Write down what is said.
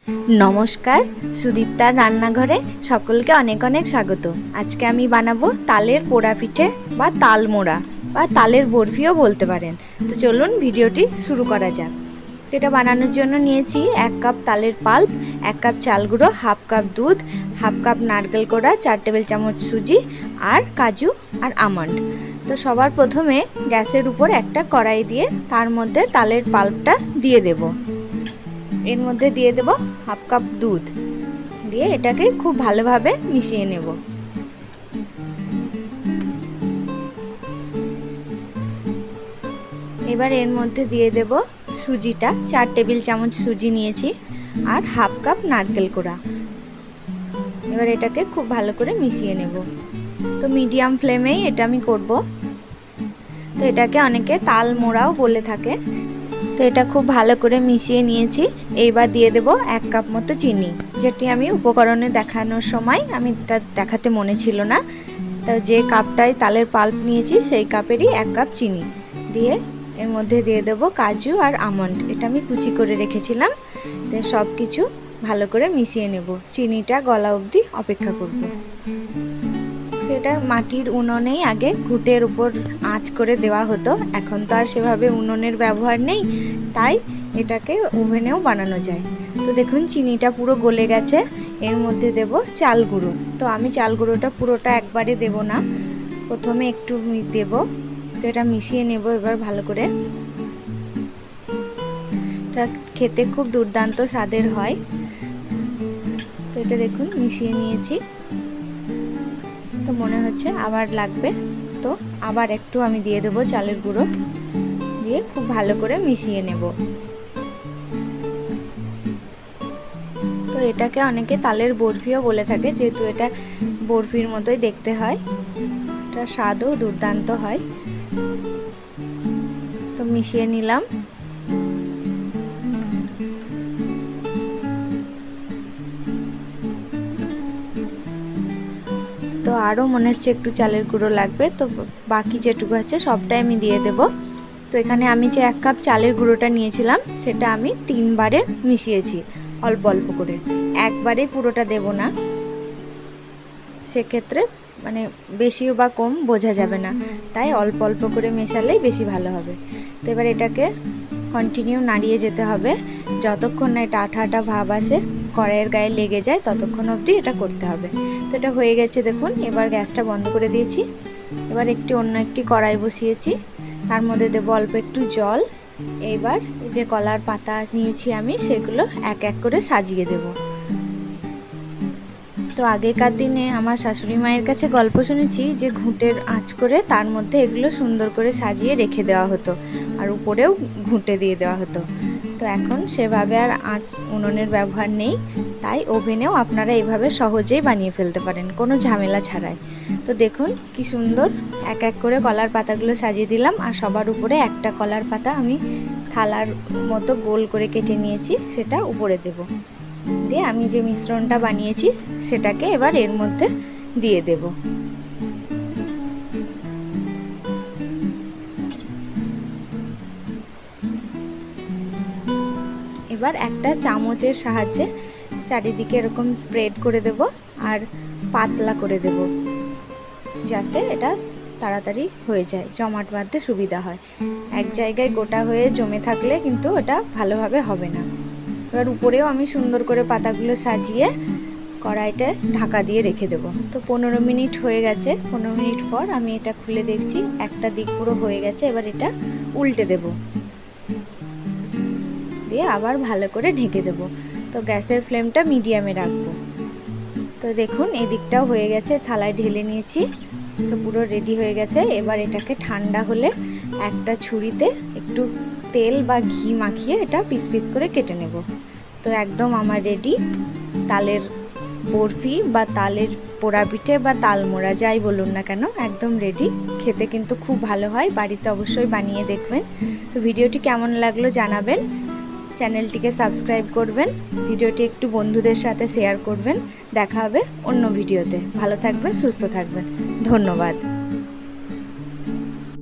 नमस्कार सुदीप्तार रान्नाघरे सकलके अनेक अनेक स्वागत। आज के आमी बानाबो तालेर पोड़ा पिठे बा ताल मोड़ा बा तालेर बरफिओ बोलते पारेन। तो चलुन भिडियोटी शुरू करा जाक। तो এটা বানানোর জন্য নিয়েছি 1 কাপ তালের পাল্প, 1 কাপ চাল গুঁড়ো, হাফ কাপ দুধ, হাফ কাপ নারকেল কোড়া, 4 টেবিল চামচ সুজি আর কাজু আর আমন্ড। তো সবার প্রথমে গ্যাসের উপর একটা কড়াই দিয়ে তার মধ্যে তালের পাল্পটা দিয়ে দেব। এর মধ্যে দিয়ে দেব হাফ কাপ দুধ, দিয়ে এটাকে খুব ভালোভাবে মিশিয়ে নেব। এবার এর মধ্যে দিয়ে দেব সুজিটা, 4 টেবিল চামচ সুজি নিয়েছি আর হাফ কাপ নারকেল কোড়া। এবার এটাকে খুব ভালো করে মিশিয়ে নেব। তো মিডিয়াম ফ্লেমেই এটা আমি করব। তো এটাকে অনেকে তাল মোড়াও বলে থাকে। তো এটা খুব ভালো করে মিশিয়ে নিয়েছি। এইবার দিয়ে দেব 1 কাপ মতো চিনি, যেটি আমি উপকরণে দেখানোর সময় আমি এটা দেখাতে মনে ছিল না। তো যে কাপটায় তালের পাল্প নিয়েছি সেই কাপেরই 1 কাপ চিনি দিয়ে এর মধ্যে দিয়ে দেব কাজু আর আমন্ড। এটা আমি কুচি করে রেখেছিলাম। তো সব কিছু ভালো করে মিশিয়ে নেব, চিনিটা গলা অবধি অপেক্ষা করব। তো এটা মাটির উনুনেই আগে ঘুটের উপর আঁচ করে দেওয়া হতো। এখন তো আর সেভাবে উনুনের ব্যবহার নেই, তাই এটাকে ওভেনেও বানানো যায়। তো দেখুন চিনিটা পুরো গলে গেছে। এর মধ্যে দেব চাল গুঁড়ো। তো আমি চাল গুঁড়োটা পুরোটা একবারে দেব না, প্রথমে একটু দেব। তো এটা মিশিয়ে নেব এবার ভালো করে। এটা খেতে খুব দুর্দান্ত স্বাদের হয়। তো এটা দেখুন মিশিয়ে নিয়েছি। তো মনে হচ্ছে আবার লাগবে, তো আবার একটু আমি দিয়ে দেব চালের গুঁড়ো, দিয়ে খুব ভালো করে মিশিয়ে নেব। তো এটাকে অনেকে তালের বরফিও বলে থাকে, যেহেতু এটা বরফির মতোই দেখতে হয়। এটা স্বাদও দুর্দান্ত হয়। তো মিশিয়ে নিলাম। তো আরও মনে হচ্ছে একটু চালের গুঁড়ো লাগবে। তো বাকি যেটুকু আছে সবটাই আমি দিয়ে দেব। তো এখানে আমি যে 1 কাপ চালের গুঁড়োটা নিয়েছিলাম সেটা আমি 3 বারে মিশিয়েছি, অল্প অল্প করে, একবারে পুরোটা দেব না, সেক্ষেত্রে মানে বেশিও বা কম বোঝা যাবে না, তাই অল্প অল্প করে মেশালেই বেশি ভালো হবে। তো এবার এটাকে কন্টিনিউ নাড়িয়ে যেতে হবে যতক্ষণ না এটা আঠা আঠা ভাব আসে, কড়াইয়ের গায়ে লেগে যায়, ততক্ষণ অবধি এটা করতে হবে। তো এটা হয়ে গেছে দেখুন। এবার গ্যাসটা বন্ধ করে দিয়েছি। এবার অন্য একটি কড়াই বসিয়েছি, তার মধ্যে দেবো অল্প একটু জল। এইবার এই যে কলার পাতা নিয়েছি আমি, সেগুলো এক এক করে সাজিয়ে দেব। তো আগেকার দিনে আমার শাশুড়ি মায়ের কাছে গল্প শুনেছি যে ঘুঁটের আঁচ করে তার মধ্যে এগুলো সুন্দর করে সাজিয়ে রেখে দেওয়া হতো, আর উপরেও ঘুঁটে দিয়ে দেওয়া হতো। তো এখন সেভাবে আর আঁচ উনুনের ব্যবহার নেই, তাই ওভেনেও আপনারা এইভাবে সহজেই বানিয়ে ফেলতে পারেন কোনো ঝামেলা ছাড়াই। তো দেখুন কি সুন্দর এক এক করে কলার পাতাগুলো সাজিয়ে দিলাম, আর সবার উপরে একটা কলার পাতা আমি থালার মতো গোল করে কেটে নিয়েছি, সেটা উপরে দেব। দিয়ে আমি যে মিশ্রণটা বানিয়েছি সেটাকে এবার এর মধ্যে দিয়ে দেব। এবার একটা চামচের সাহায্যে চারিদিকে এরকম স্প্রেড করে দেব আর পাতলা করে দেব, যাতে এটা তাড়াতাড়ি হয়ে যায়, জমাট বাঁধতে সুবিধা হয়। এক জায়গায় গোটা হয়ে জমে থাকলে কিন্তু এটা ভালোভাবে হবে না। এবার উপরেও আমি সুন্দর করে পাতাগুলো সাজিয়ে কড়াইটা ঢাকা দিয়ে রেখে দেব। তো 15 মিনিট হয়ে গেছে। 15 মিনিট পর আমি এটা খুলে দেখছি একটা দিক পুরো হয়ে গেছে। এবার এটা উল্টে দেব, দিয়ে আবার ভালো করে ঢেকে দেব। তো গ্যাসের ফ্লেমটা মিডিয়ামে রাখবো। তো দেখুন এই দিকটাও হয়ে গেছে, থালায় ঢেলে নিয়েছি। তো পুরো রেডি হয়ে গেছে। এবার এটাকে ঠান্ডা হলে একটা ছুরিতে একটু তেল বা ঘি মাখিয়ে এটা পিস পিস করে কেটে নেব। তো একদম আমার রেডি তালের বরফি বা তালের পোড়া পিঠে বা তাল মোড়া, যাই বলুন না কেন, একদম রেডি। খেতে কিন্তু খুব ভালো হয়, বাড়িতে অবশ্যই বানিয়ে দেখবেন। তো ভিডিওটি কেমন লাগলো জানাবেন, চ্যানেলটিকে সাবস্ক্রাইব করবেন, ভিডিওটি একটু বন্ধুদের সাথে শেয়ার করবেন। দেখা হবে অন্য ভিডিওতে। ভালো থাকবেন, সুস্থ থাকবেন, ধন্যবাদ।